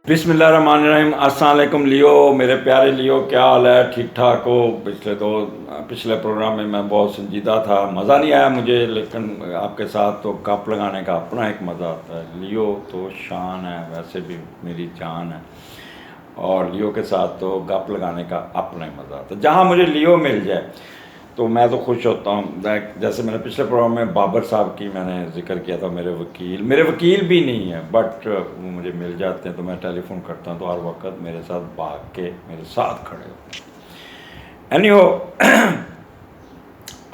बिस्मिल्लाहिर्रहमानिर्रहीम। अस्सलाम वालेकुम लियो, मेरे प्यारे लियो, क्या हाल है? ठीक ठाक हो? पिछले प्रोग्राम में मैं बहुत संजीदा था, मज़ा नहीं आया मुझे, लेकिन आपके साथ तो गप लगाने का अपना एक मज़ा आता है। लियो तो शान है, वैसे भी मेरी जान है, और लियो के साथ तो गप लगाने का अपना ही मज़ा आता है। जहाँ मुझे लियो मिल जाए तो मैं तो खुश होता हूँ। जैसे मैंने पिछले प्रोग्राम में बाबर साहब की मैंने जिक्र किया था, मेरे वकील भी नहीं है, बट वो मुझे मिल जाते हैं तो मैं टेलीफोन करता हूँ तो हर वक्त मेरे साथ भाग के मेरे साथ खड़े होते हैं। एनीहो,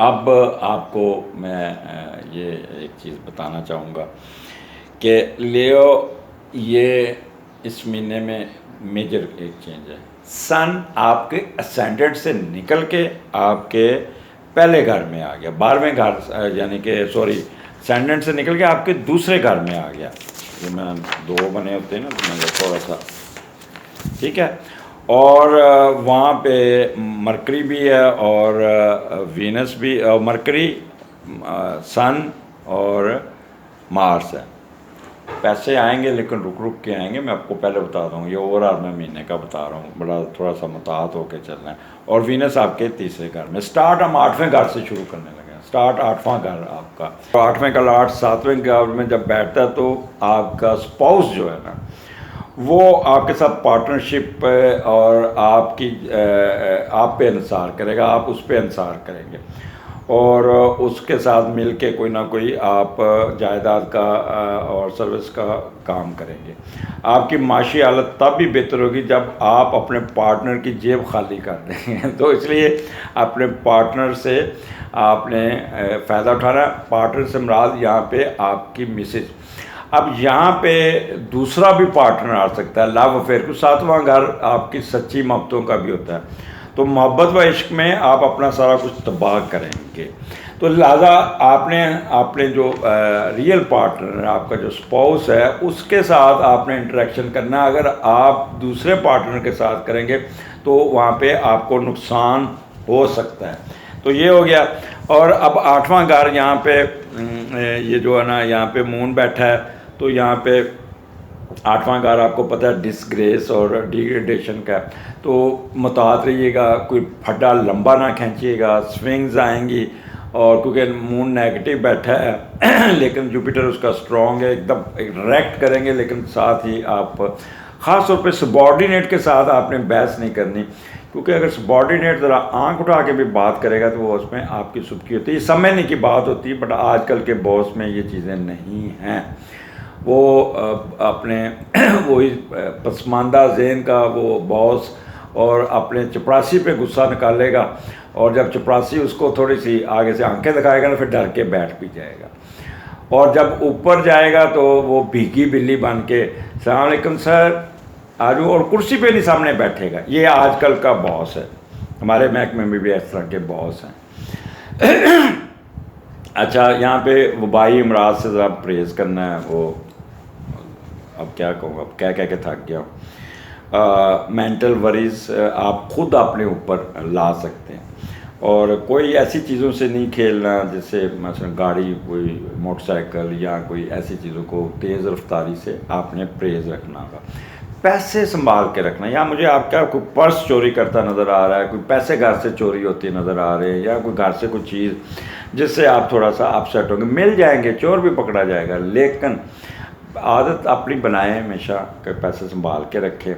अब आपको मैं ये एक चीज़ बताना चाहूँगा कि लियो, ये इस महीने में मेजर एक चेंज है। सन आपके असेंडेंट से निकल के आपके पहले घर में आ गया, 12वें घर, यानी कि सॉरी, असेंडेंट से निकल के आपके दूसरे घर में आ गया। ये मैं दो बने होते हैं ना, तो मैं थोड़ा सा ठीक है। और वहाँ पे मरकरी भी है और वीनस भी, मरकरी, सन और मार्स है। पैसे आएंगे लेकिन रुक रुक के आएंगे, मैं आपको पहले बता दूँ। ये ओवरऑल मैं महीने का बता रहा हूँ, बड़ा थोड़ा सा मुताहत होकर चलना है। और वीनस आपके तीसरे घर में। स्टार्ट हम 8वें घर से शुरू करने लगे हैं। स्टार्ट 8वां घर आपका, तो 8वें का लॉर्ड 7वें घर में जब बैठता है तो आपका स्पाउस जो है ना, वो आपके साथ पार्टनरशिप और आपकी आप पे इंसार करेगा, आप उस पे इंसार करेंगे, और उसके साथ मिल के कोई ना कोई आप जायदाद का और सर्विस का काम करेंगे। आपकी माशी हालत तब भी बेहतर होगी जब आप अपने पार्टनर की जेब खाली कर देंगे। तो इसलिए अपने पार्टनर से आपने फ़ायदा उठाना। पार्टनर से मुराद यहाँ पे आपकी मिसेज। अब यहाँ पे दूसरा भी पार्टनर आ सकता है, लव अफेयर को। 7वां घर आपकी सच्ची मोहब्बतों का भी होता है, तो मोहब्बत व इश्क में आप अपना सारा कुछ तबाह करेंगे। तो लिहाजा आपने अपने जो रियल पार्टनर, आपका जो स्पाउस है, उसके साथ आपने इंटरेक्शन करना। अगर आप दूसरे पार्टनर के साथ करेंगे तो वहाँ पे आपको नुकसान हो सकता है। तो ये हो गया। और अब 8वां घर यहाँ पे ये जो है ना, यहाँ पे मून बैठा है, तो यहाँ पे 8वां घर आपको पता है डिसग्रेस और डिग्रेडेशन का। तो मुताहत रहिएगा, कोई फड्डा लंबा ना खींचिएगा, स्विंग्स आएंगी। और क्योंकि मून नेगेटिव बैठा है लेकिन जुपिटर उसका स्ट्रॉन्ग है, एकदम डायरेक्ट करेंगे। लेकिन साथ ही आप ख़ास तौर पे सबॉर्डिनेट के साथ आपने बहस नहीं करनी, क्योंकि अगर सबॉर्डिनेट ज़रा आंख उठा के भी बात करेगा तो वो उसमें आपकी सुबकी होती है। ये समझने की बात होती है, बट आजकल के बॉस में ये चीज़ें नहीं हैं। वो अपने वही पसमानदा ज़हन का वो बॉस, और अपने चपरासी पे गुस्सा निकालेगा, और जब चपरासी उसको थोड़ी सी आगे से आंखें दिखाएगा ना, फिर डर के बैठ भी जाएगा। और जब ऊपर जाएगा तो वो भीगी बिल्ली बन के सलाम अलैकुम सर आजू, और कुर्सी पे नहीं सामने बैठेगा। ये आजकल का बॉस है। हमारे महकमे में भी इस तरह के बॉस हैं। अच्छा, यहाँ पे वबाई अमराज से ज़रा परहेज़ करना है। वो अब क्या कहूँ, अब कह के थक गया हूँ। मेंटल वरीज आप खुद अपने ऊपर ला सकते हैं, और कोई ऐसी चीज़ों से नहीं खेलना, जैसे मसलन गाड़ी, कोई मोटरसाइकिल या कोई ऐसी चीज़ों को तेज़ रफ्तारी से आपने परहेज़ रखना होगा। पैसे संभाल के रखना। या मुझे आपका कोई पर्स चोरी करता नज़र आ रहा है, कोई पैसे घर से चोरी होती नज़र आ रहे हैं, या कोई घर से कोई चीज़ जिससे आप थोड़ा सा अपसेट होंगे, मिल जाएंगे, चोर भी पकड़ा जाएगा, लेकिन आदत अपनी बनाएं हमेशा कि पैसे संभाल के रखें।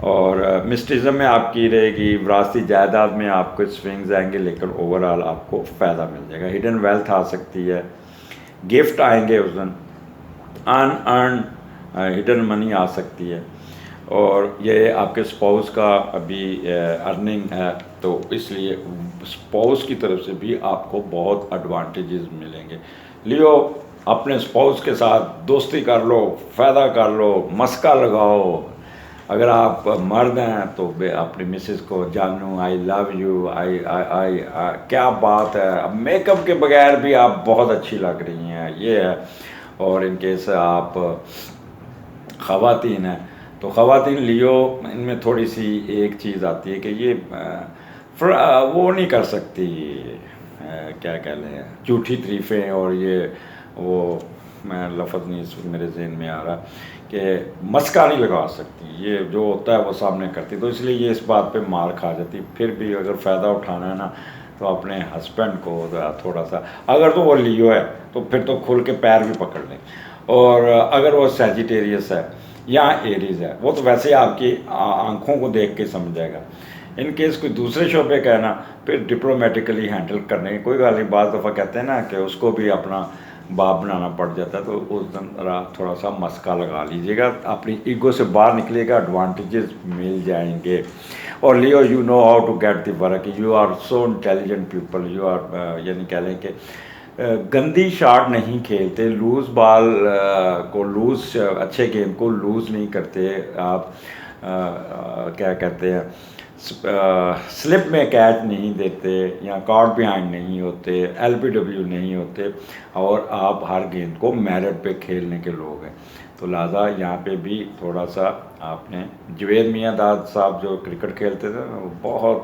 और मिस्टिज़म में आपकी रहेगी, विरासती जायदाद में आपको स्विंग्स आएंगे, लेकिन ओवरऑल आपको फ़ायदा मिल जाएगा। हिडन वेल्थ आ सकती है, गिफ्ट आएंगे उस दिन, अनअर्न हिडन मनी आ सकती है। और ये आपके स्पाउस का अभी अर्निंग है, तो इसलिए स्पाउस की तरफ से भी आपको बहुत एडवांटेजेस मिलेंगे। लियो, अपने स्पाउस के साथ दोस्ती कर लो, फ़ायदा कर लो, मस्का लगाओ। अगर आप मर्द हैं तो अपनी मिसेस को जानू आई लव यू, आई क्या बात है, अब मेकअप के बगैर भी आप बहुत अच्छी लग रही हैं, ये है। और इन केस आप ख़वातीन हैं तो ख़वातीन लियो, इनमें थोड़ी सी एक चीज़ आती है कि ये वो नहीं कर सकती, क्या कह लें, झूठी तारीफ़ें। और ये वो मैं लफ्ज़ नहीं मेरे जहन में आ रहा कि मस्का नहीं लगा सकती, ये जो होता है वो सामने करती, तो इसलिए ये इस बात पे मार खा जाती। फिर भी अगर फ़ायदा उठाना है ना तो अपने हस्बैंड को थोड़ा सा, अगर तो वो लियो है तो फिर तो खुल के पैर भी पकड़ लें, और अगर वो सैजिटेरियस है या एरीज है वो तो वैसे ही आपकी आंखों को देख के समझ जाएगा। इन केस कोई दूसरे शोबे का है ना, फिर डिप्लोमेटिकली हैंडल करने की कोई बात नहीं। बाज़ दफ़ा कहते हैं ना कि उसको भी अपना बाप बनाना पड़ जाता है, तो उस दिन थोड़ा सा मस्का लगा लीजिएगा, अपनी ईगो से बाहर निकलिएगा, एडवांटेजेस मिल जाएंगे। और Leo, you know how to get the work, you are so intelligent people, you are, यानी कह लें कि गंदी शॉट नहीं खेलते, लूज़ बॉल को लूज़, अच्छे गेम को लूज़ नहीं करते आप, क्या कहते हैं, स्लिप में कैच नहीं देते, या कॉट बिहाइंड नहीं होते, एलबीडब्ल्यू नहीं होते, और आप हर गेंद को मेरिट पे खेलने के लोग हैं। तो लिहाजा यहाँ पे भी थोड़ा सा आपने, जुवेद मियां दाद साहब जो क्रिकेट खेलते थे ना, वो बहुत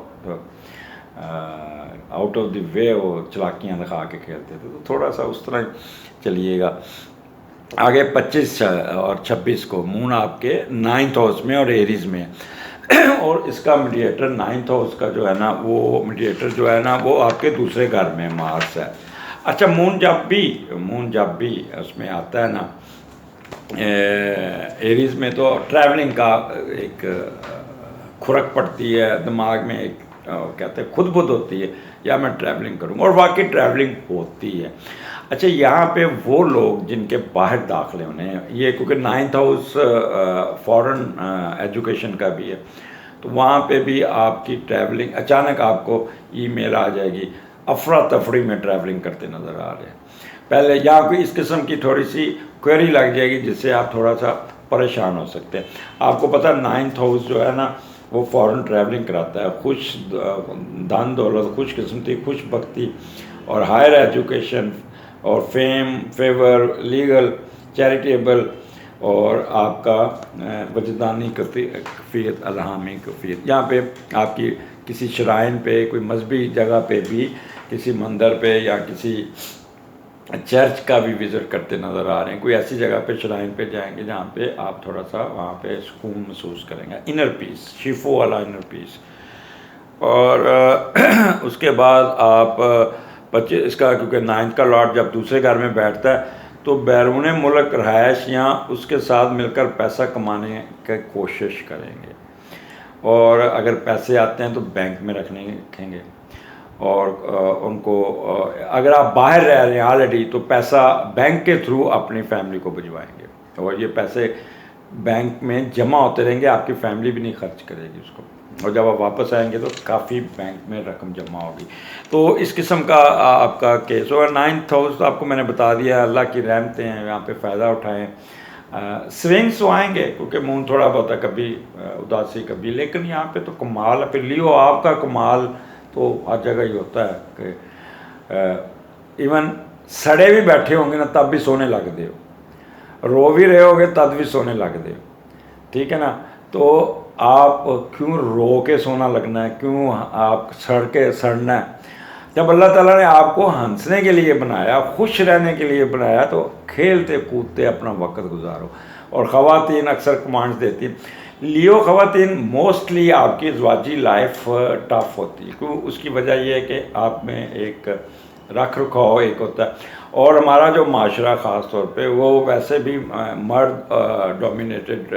आउट ऑफ द वे वो चलाकियाँ दिखा के खेलते थे, तो थोड़ा सा उस तरह चलिएगा। आगे 25 और 26 को मून आपके 9th हाउस में और एरीज में और इसका मीडिएटर 9th हाउस का जो है ना, वो मीडिएटर जो है ना वो आपके दूसरे घर में मार्स है। अच्छा, मून जब भी उसमें आता है ना एरीज में, तो ट्रैवलिंग का एक खुरक पड़ती है दिमाग में, एक कहते हैं खुद बुद होती है, या मैं ट्रैवलिंग करूँगा, और वाकई ट्रैवलिंग होती है। अच्छा, यहाँ पे वो लोग जिनके बाहर दाखिले होने हैं, ये क्योंकि 9th हाउस फॉरेन एजुकेशन का भी है, तो वहाँ पे भी आपकी ट्रैवलिंग, अचानक आपको ईमेल आ जाएगी, अफरा तफरी में ट्रैवलिंग करते नज़र आ रहे हैं। पहले यहाँ कोई इस किस्म की थोड़ी सी क्वेरी लग जाएगी जिससे आप थोड़ा सा परेशान हो सकते हैं। आपको पता 9th हाउस जो है ना वो फॉरेन ट्रैवलिंग कराता है, खुश धन दौलत, खुश किस्मती, खुश बख्ती, और हायर एजुकेशन, और फेम, फेवर, लीगल, चैरिटेबल, और आपका वजदानी कफ़ीयत, अलहामी कफ़ीयत। यहाँ पे आपकी किसी शराइन पे, कोई मजहबी जगह पे भी, किसी मंदिर पे या किसी चर्च का भी विज़िट करते नज़र आ रहे हैं। कोई ऐसी जगह पे, शराइन पे जाएंगे जहाँ पे आप थोड़ा सा वहाँ पे सुकून महसूस करेंगे, इनर पीस, शिफो वाला इनर पीस। और उसके बाद आप 25 इसका, क्योंकि 9th का लॉर्ड जब दूसरे घर में बैठता है तो बैरून मुल्क रहायश या उसके साथ मिलकर पैसा कमाने की कोशिश करेंगे, और अगर पैसे आते हैं तो बैंक में रखेंगे, और उनको, अगर आप बाहर रह रहे हैं ऑलरेडी तो पैसा बैंक के थ्रू अपनी फैमिली को भिजवाएंगे, और ये पैसे बैंक में जमा होते रहेंगे, आपकी फैमिली भी नहीं खर्च करेगी उसको, और जब आप वापस आएंगे तो काफ़ी बैंक में रकम जमा होगी। तो इस किस्म का आपका केस। और 9th हाउस तो आपको मैंने बता दिया, अल्लाह की रहमतें हैं, यहाँ पे फ़ायदा उठाएं। स्विंग्स तो आएंगे क्योंकि मून थोड़ा बहुत है, कभी उदासी कभी, लेकिन यहाँ पे तो कमाल है। फिर लियो, आपका कमाल तो हर जगह ही होता है कि इवन सड़े भी बैठे होंगे ना तब भी सोने लग दे, रो भी रहे होगे तब भी सोने लग दे, ठीक है ना। तो आप क्यों रो के सोना लगना है, क्यों आप सड़ के सड़ना है? जब अल्लाह ताला ने आपको हंसने के लिए बनाया, खुश रहने के लिए बनाया, तो खेलते कूदते अपना वक्त गुजारो। और ख़वातीन अक्सर कमांड्स देती हैं, लियो ख़वातीन मोस्टली आपकी ज़वाजी लाइफ टफ होती है। क्यों? उसकी वजह यह है कि आप में एक रख रखाव एक होता है, और हमारा जो माशरा ख़ास तौर पे वो वैसे भी मर्द डोमिनेटेड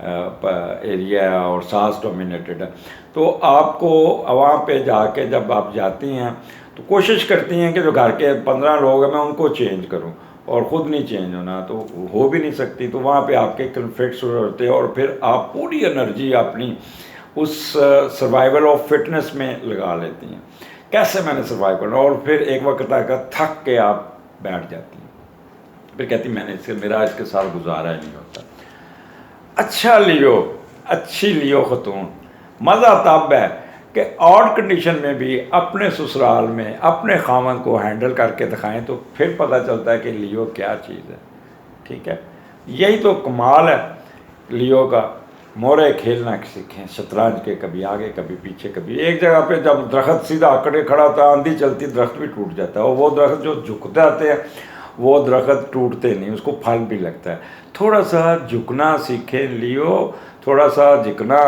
एरिया है और सास डोमिनेटेड है। तो आपको वहाँ पे जाके जब आप जाती हैं तो कोशिश करती हैं कि जो घर के 15 लोग हैं मैं उनको चेंज करूँ, और ख़ुद नहीं चेंज होना, तो हो भी नहीं सकती। तो वहाँ पे आपके कन्फ्लिक्ट्स होते हैं, और फिर आप पूरी एनर्जी अपनी उस सर्वाइवल ऑफ फिटनेस में लगा लेती हैं, कैसे मैंने सर्वाइव करना, और फिर एक वक्त आकर थक के आप बैठ जाती हैं, फिर कहती मैंने मेरा इसके साथ गुजारा ही नहीं होता। अच्छा लियो, अच्छी लियो खतून, मज़ा तब है कि ऑड कंडीशन में भी अपने ससुराल में अपने खामन को हैंडल करके दिखाएं, तो फिर पता चलता है कि लियो क्या चीज़ है, ठीक है। यही तो कमाल है लियो का। मोरे खेलना सीखें शतरंज के, कभी आगे कभी पीछे, कभी एक जगह पे जब दरख्त सीधा आकड़े खड़ा होता है, आंधी चलती दरख्त भी टूट जाता है, और वो दरख्त जो झुक जाते हैं वो दरख्त टूटते नहीं, उसको फल भी लगता है। थोड़ा सा झुकना सीखें लियो, थोड़ा सा झुकना,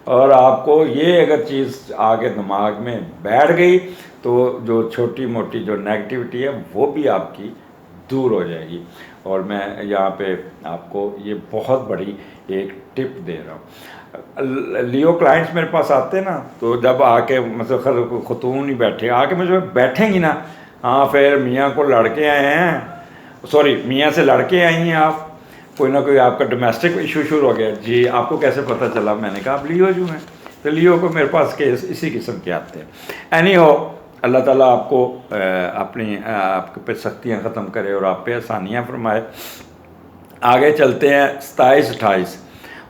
और आपको ये अगर चीज़ आगे दिमाग में बैठ गई तो जो छोटी मोटी जो नेगेटिविटी है वो भी आपकी दूर हो जाएगी। और मैं यहाँ पे आपको ये बहुत बड़ी एक टिप दे रहा हूँ। लियो क्लाइंट्स मेरे पास आते हैं ना, तो जब आके मतलब खतून ही बैठे आके मुझे बैठेंगी ना, हाँ फिर मियाँ को लड़के आए हैं, सॉरी मियाँ से लड़के आई हैं आप, कोई ना कोई आपका डोमेस्टिक इशू शुरू हो गया, जी आपको कैसे पता चला? मैंने कहा आप लियो जो हैं। तो लियो को मेरे पास केस इसी किस्म के आते हैं। एनी हो, अल्लाह ताला आपको अपनी आपके पे सख्तियाँ ख़त्म करे और आप पे आसानियाँ फरमाए। आगे चलते हैं 27, 28,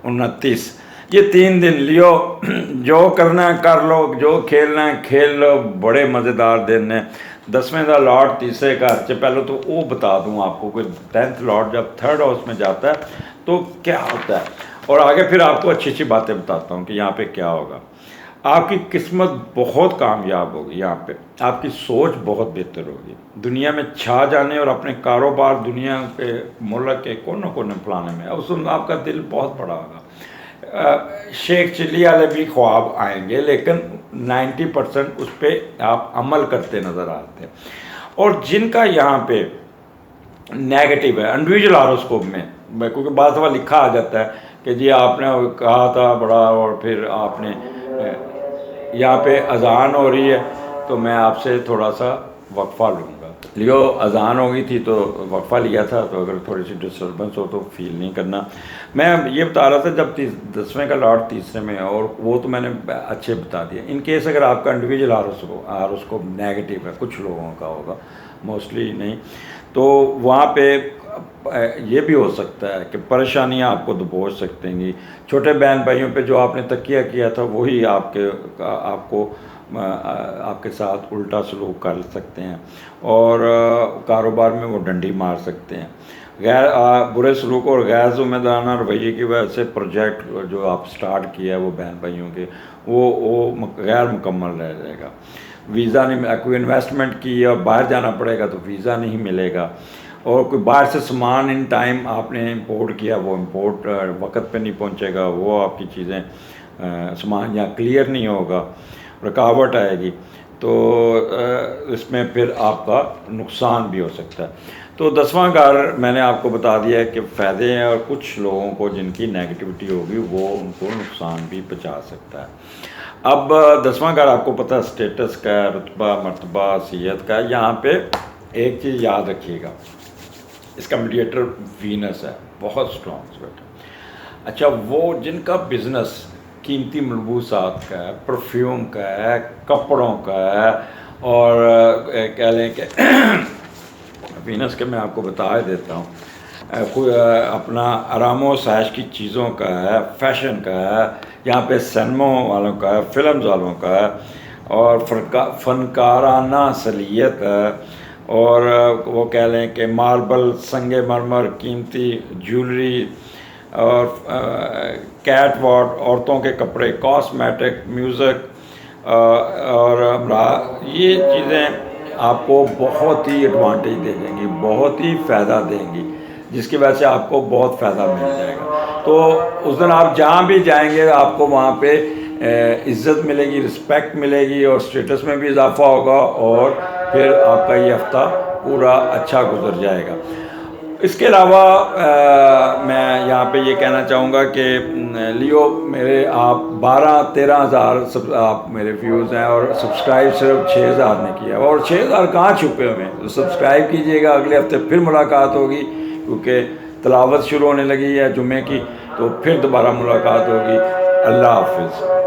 29, ये 3 दिन लियो, जो करना है कर लो, जो खेलना है खेल लो, बड़े मज़ेदार दिन हैं। 10वें का लॉर्ड तीसरे घर से, पहले तो वो बता दूं आपको कि 10th लॉर्ड जब 3rd हाउस में जाता है तो क्या होता है, और आगे फिर आपको अच्छी अच्छी बातें बताता हूँ कि यहाँ पे क्या होगा। आपकी किस्मत बहुत कामयाब होगी, यहाँ पे आपकी सोच बहुत बेहतर होगी, दुनिया में छा जाने और अपने कारोबार दुनिया के मुल्क के कोने कोने फैलाने में उस आपका दिल बहुत बड़ा होगा। शेख चिल्ली वाले भी ख्वाब आएंगे, लेकिन 90% उस पर आप अमल करते नज़र आते हैं। और जिनका यहाँ पे नेगेटिव है इंडिविजुअल हॉरोस्कोप में, क्योंकि बात दफ़ा लिखा आ जाता है कि जी आपने कहा था बड़ा और फिर आपने यहाँ पे अजान हो रही है तो मैं आपसे थोड़ा सा वक्फ़ा लूँगा। लियो अजान हो गई थी तो वक्फ़ा लिया था, तो अगर थोड़ी सी डिस्टर्बेंस हो तो फील नहीं करना। मैं ये बता रहा था जब 10वें का लॉर्ड तीसरे में, और वो तो मैंने अच्छे बता दिया। इन केस अगर आपका इंडिविजुअल हॉरोस्कोप नेगेटिव है, कुछ लोगों का होगा, मोस्टली नहीं, तो वहाँ पे ये भी हो सकता है कि परेशानियाँ आपको दबोच सकते हैं। छोटे बहन भाइयों पे जो आपने तकिया किया था वही आपको आपके साथ उल्टा सलूक कर सकते हैं, और कारोबार में वो डंडी मार सकते हैं। गैर बुरे सलूक और गैर ज़िम्मेदाराना रवैये की वजह से प्रोजेक्ट जो आप स्टार्ट किया है वो बहन भाइयों के, वो गैर मुकम्मल रह जाएगा। वीज़ा नहीं, कोई इन्वेस्टमेंट की और बाहर जाना पड़ेगा तो वीज़ा नहीं मिलेगा, और कोई बाहर से सामान इन टाइम आपने इंपोर्ट किया वो इंपोर्ट वक्त पे नहीं पहुंचेगा, वो आपकी चीज़ें सामान यहाँ क्लियर नहीं होगा, रुकावट आएगी, तो इसमें फिर आपका नुकसान भी हो सकता है। तो 10वां घर मैंने आपको बता दिया है कि फ़ायदे हैं, और कुछ लोगों को जिनकी नेगेटिविटी होगी वो उनको नुकसान भी पहुँचा सकता है। अब 10वां घर आपको पता है स्टेटस का, रुतबा मर्तबा सीयत का। यहाँ पे एक चीज़ याद रखिएगा, इसका मीडिएटर वीनस है, बहुत स्ट्रॉन्ग है। अच्छा, वो जिनका बिज़नेस कीमती मलबूसात का है, परफ्यूम का है, कपड़ों का है, और कह लें कि वीनस के मैं आपको बता ही देता हूँ, कोई अपना आरामो साइश की चीज़ों का है, फैशन का है, यहाँ पे सिनेमा वालों का है, फिल्म्स वालों का है, और फनकाराना सलीयत है, और वो कह लें कि मार्बल, संगे मरमर, कीमती ज्वेलरी, और कैट वॉट, औरतों के कपड़े, कॉस्मेटिक, म्यूज़िक, और ये चीज़ें आपको बहुत ही एडवांटेज दे देंगी, बहुत ही फ़ायदा देंगी, जिसकी वजह से आपको बहुत फ़ायदा मिल जाएगा। तो उस दिन आप जहाँ भी जाएंगे आपको वहाँ पे इज़्ज़त मिलेगी, रिस्पेक्ट मिलेगी, और स्टेटस में भी इजाफा होगा, और फिर आपका ये हफ्ता पूरा अच्छा गुजर जाएगा। इसके अलावा मैं यहाँ पे ये कहना चाहूँगा कि लियो मेरे आप 12-13 हज़ार आप मेरे व्यूज़ हैं, और सब्सक्राइब सिर्फ 6,000 ने किया, और 6,000 कहाँ छुपे हुए हैं। तो सब्सक्राइब कीजिएगा, अगले हफ्ते फिर मुलाकात होगी, क्योंकि तलावत शुरू होने लगी है जुम्मे की, तो फिर दोबारा मुलाकात होगी। अल्लाह हाफिज़।